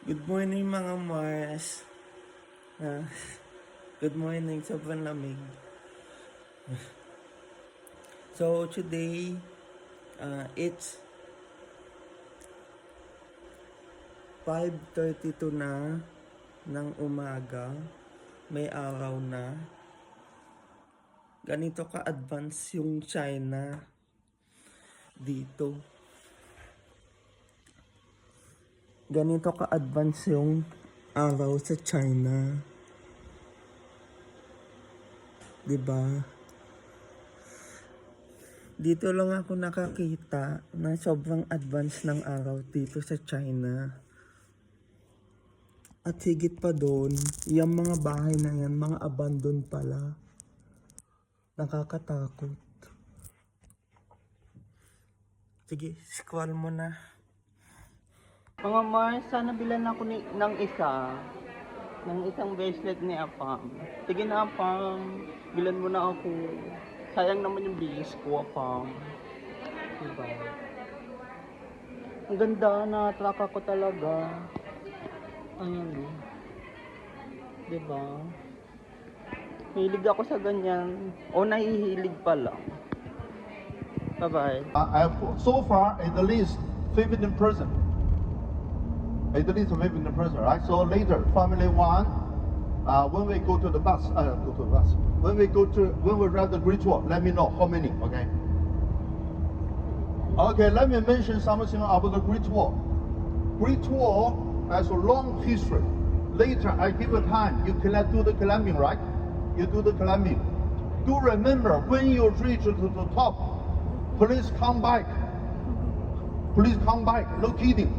Good morning mga Mars. Ah, good morning, sobrang lamig. So today, it's 5:32 na ng umaga. May araw na. Ganito ka-advance yung China dito. Ganito ka-advance yung araw sa China. 'Di ba? Dito lang ako nakakita na sobrang advance ng araw dito sa China. At higit pa doon, yung mga bahay na yan, mga abandon pala. Nakakatakot. Sige, scroll mo na. Mga Mars, sana bilan ako ng isang bracelet ni Apam. Sige na Apam, bilan mo na ako. Sayang naman yung bilis ko Apam. Diba? Ang ganda na, track ako talaga. Ayan o. Diba? Hilig ako sa ganyan. O nahihilig pa lang. Bye-bye. So far, at least 15 person. At least 15 person, right? So later, family one, when we go to the bus, when we ride the Great Wall, let me know how many, okay? Okay, let me mention something about the Great Wall. Great Wall has a long history. Later, I give a time, you cannot do the climbing, right? You do the climbing. Do remember, when you reach to the top, please come back. Please come back, no kidding.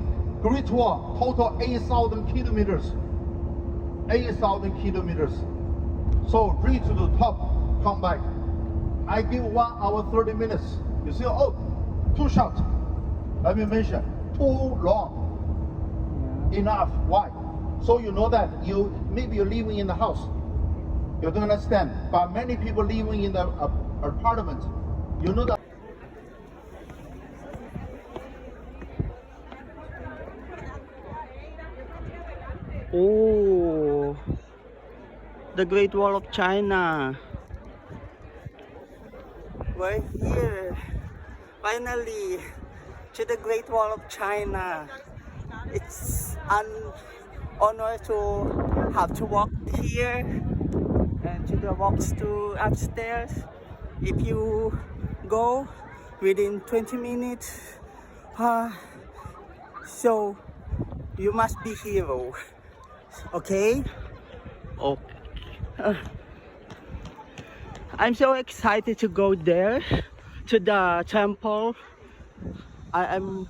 Great Wall, total 8,000 kilometers. 8,000 kilometers. So reach to the top, come back. I give 1 hour 30 minutes. You see, oh, too short. Let me mention, too long. Enough. Why? So you know that maybe you're living in the house. You don't understand. But many people living in the apartment. You know that. Oh, the Great Wall of China. We're here, finally, to the Great Wall of China. It's an honor to have to walk here and to the walks to upstairs. If you go within 20 minutes, so you must be hero. Okay? Oh. I'm so excited to go there to the temple. I'm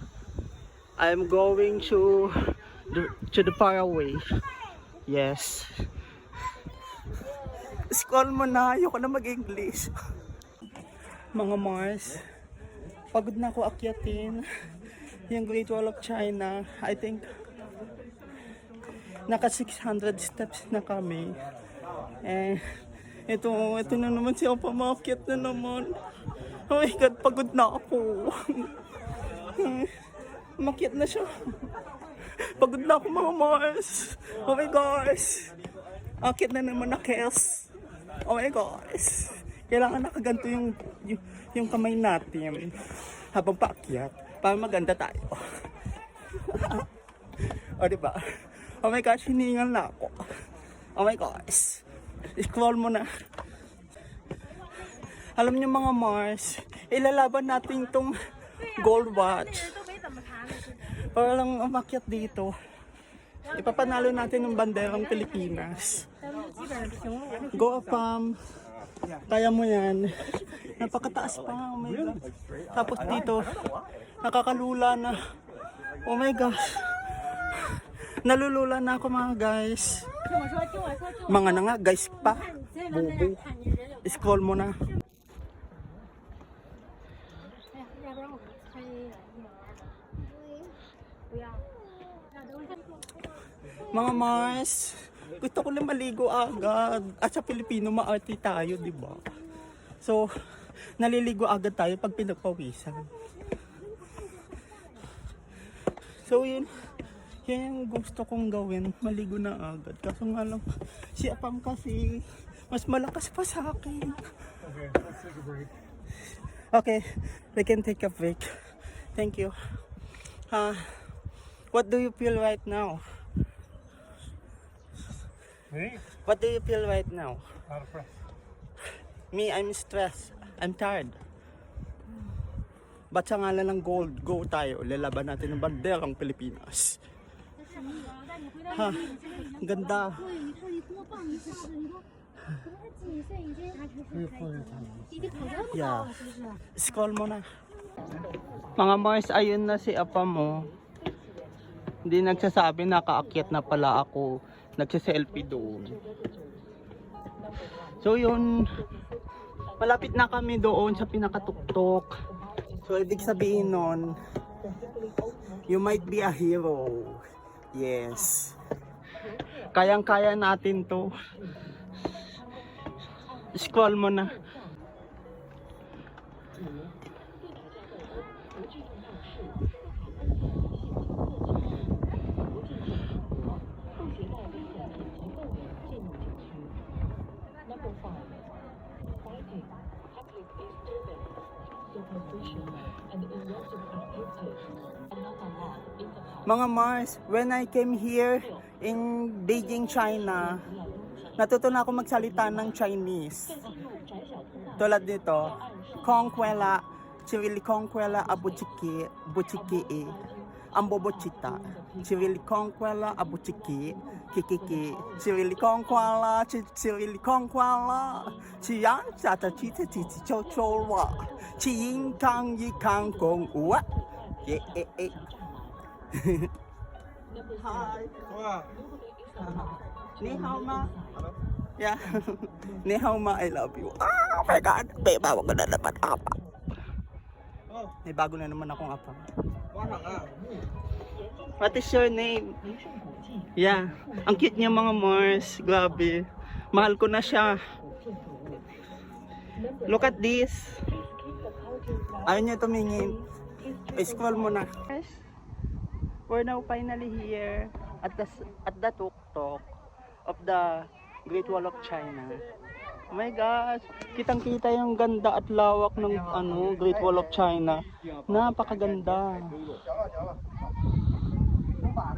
going to the Paraguay. Yes. Scroll mo na, ayoko na mag-English. Mga Mars, pagod na ako akyatin yung Great Wall of China. I think naka 600 steps na kami. Eh, ito na naman siya, pamakyat na naman. Oh my God, pagod na ako. Makyat na siya. Pagod na ako mga Mars. Oh my gosh. Akyat na naman na Kels. Oh my gosh. Kailangan nakaganto yung kamay natin habang paakyat para maganda tayo. O diba? Oh my gosh, hiningal na ako. Oh my gosh. Scroll mo na. Alam niyo mga Mars, ilalaban natin itong gold watch. Para lang umakyat dito. Ipapanalo natin ng banderang Pilipinas. Go Apam. Kaya mo yan. Napakataas pa. Oh my God. Tapos dito, nakakalula na. Oh my gosh. Nalulula na ako mga guys. Mga na nga guys pa. Bobo. Scroll mo na. Mga Mars, gusto ko lang maligo agad. At sa Pilipino, maarte tayo, di ba? So, naliligo agad tayo pag pinagpawisan. So, yun. Yan yung gusto kong gawin, maligo na agad. Kaso nga lang, si Apam kasi mas malakas pa sa akin. Okay, let's take a break. Okay, we can take a break. Thank you. What do you feel right now? Me? What do you feel right now? Out of breath. Me, I'm stressed. I'm tired. Ba't sa ngalan ng gold, go tayo. Lalaban natin ng banderang Pilipinas. Ha, ganda. Yeah. Scroll mo na. Mga Mars, ayun na si Apa mo. Hindi nagsasabi, nakaakyat na pala ako. Nagsiselfie doon. So yun, malapit na kami doon sa pinakatuktok. So ibig sabihin nun, you might be a hero. Yes. Kayang-kaya natin to. Scroll mo na. Mga Mars, when I came here in Beijing, China, natutunan ako magsalita ng Chinese. Tulad nito, Kongkwela, Chirili Kongkwela, Abuchiki, Buchiki, Ambobochita, Chirili Kongkwela, Abuchiki, Kikiki, Chirili Kongkwela, Chirili Kongkwela, Chiang Chata Chita Chiti Chochowa, Chiying Kang Yi Kang Kong Ua, Ye E E. Hi. Wow. Ni hao ma. Yeah. Ni hao ma, I love you. Oh my God. May bago na naman apa. Oh, May bago na naman akong apa. wala ka. What is your name? Yeah. Ang cute niya mga Mars. Grabe. Mahal ko na siya. Look at this. Ayaw niya tumingin. Scroll mo na. We're now finally here at the tuktok of the Great Wall of China. Oh my gosh, kitang-kita yung ganda at lawak ng Great Wall of China. Napakaganda.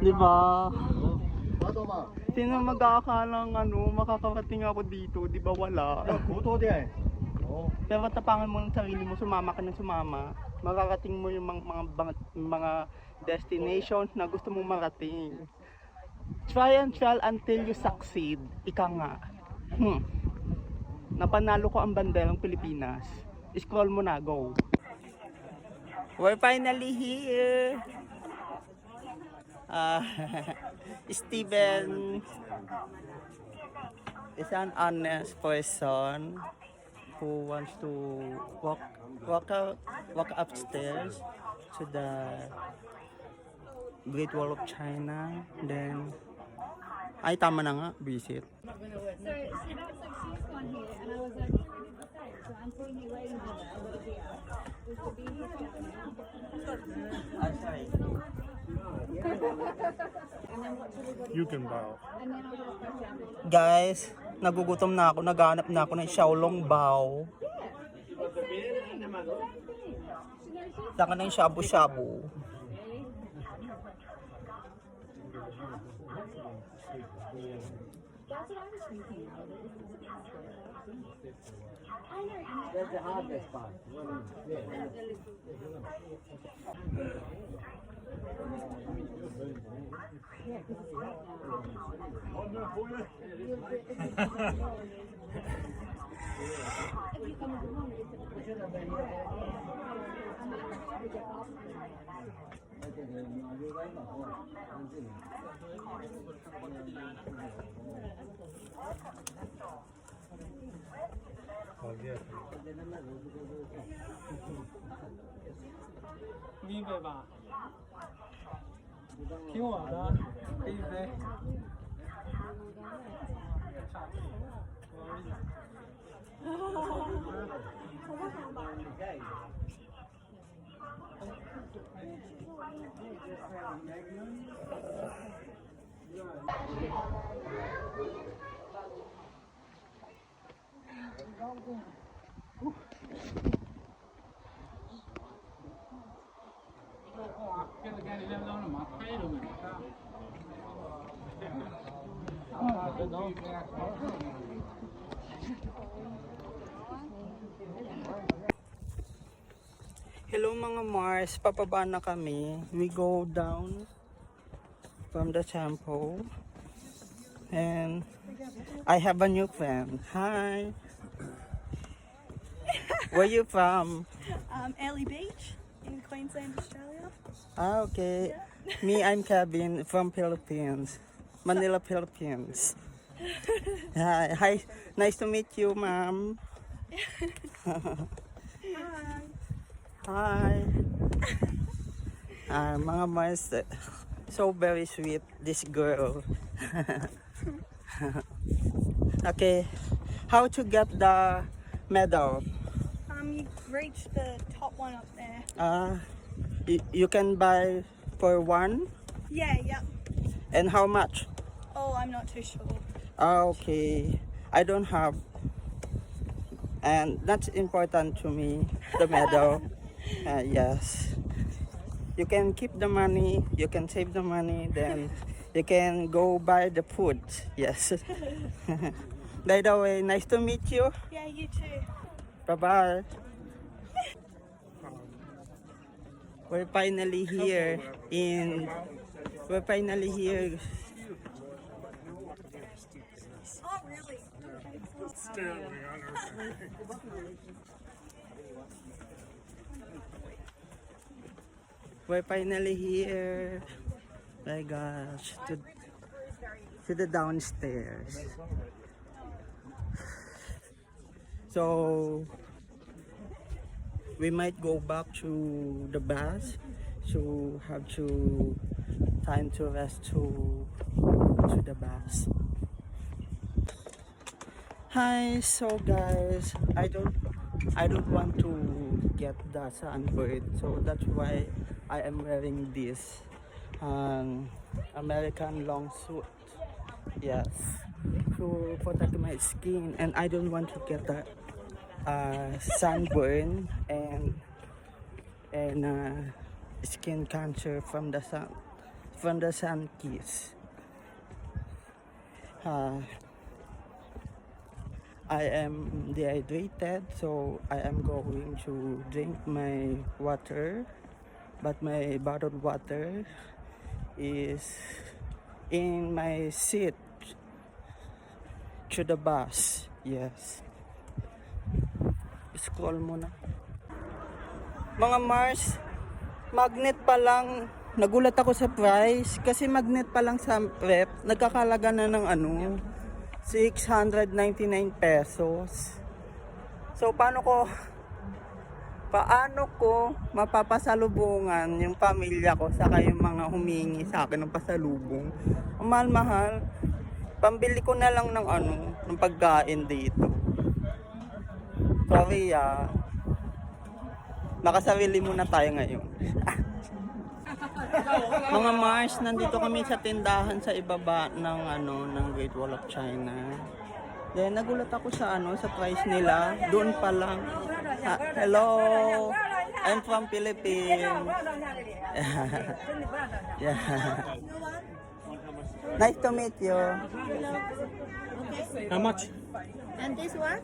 'Di ba? Sino mag-aakalang makakarating ako dito, 'di ba wala? Pero tapangan mo ng sarili mo, sumama ka ng sumama. Makakarating mo yung mga destination na gusto mong marating. Try and try until you succeed. Ika nga. Napanalo ko ang banderang Pilipinas. Scroll mo na, go. We're finally here. Steven is an honest person who wants to walk upstairs to the Great Wall of China. Then, ay tama na nga, visit. So she looks like she's gone here, and I was like, so I'm putting you right in there. Is to be his You can bow. and then I'll just go down. Guys, nagugutom na ako, naghahanap na ako ng Xiaolong Bao. Saka ng shabu-shabu. That's what I was thinking. That's the hardest part. Oh, yeah. 明白吧？听我的，可以呗。Hello mga Mars, papaba na kami. We go down from the temple. And I have a new friend. Hi. Where you from? Early Beach in Queensland, Australia. Ah, okay. Me, I'm Kevin from Philippines. Manila, Philippines. Hi. Hi. Nice to meet you, ma'am. Hi. Mga Mars, so very sweet, this girl. Okay. How to get the medal? You reach the top one up there. You can buy for one? Yeah, yeah. And how much? Oh, I'm not too sure. Okay. I don't have. And that's important to me, the medal. Yes. You can keep the money, you can save the money, then you can go buy the food. Yes. By the way, nice to meet you. Yeah, you too. Bye-bye. We're finally here we're finally here. Oh, really? Stanley on her. We're finally here. My gosh, to the downstairs. So we might go back to the bus. So have to time to rest to the bus. Hi, so guys, I don't want to get the sunbird, so that's why I am wearing this American long suit. Yes, to protect my skin, and I don't want to get the sunburn and skin cancer from the sun kiss. I am dehydrated, so I am going to drink my water, but my bottled water is in my seat to the bus. Yes. Scroll muna. Mga Mars, magnet pa lang. Nagulat ako sa price kasi magnet pa lang sa prep. Nagkakalaga na ng 699 pesos. So paano ko mapapasalubungan yung pamilya ko saka yung mga humingi sa akin ng pasalubong? Ang mahal-mahal. Pambili ko na lang ng ng pagkain dito. Sorry makasarili muna tayo ngayon. Mga Mars, nandito kami sa tindahan sa ibaba ng Great Wall of China. Then nagulat ako sa sa price nila. Doon pa lang. Hello. I'm from Philippines. Yeah. Nice to meet you. How much? And this one?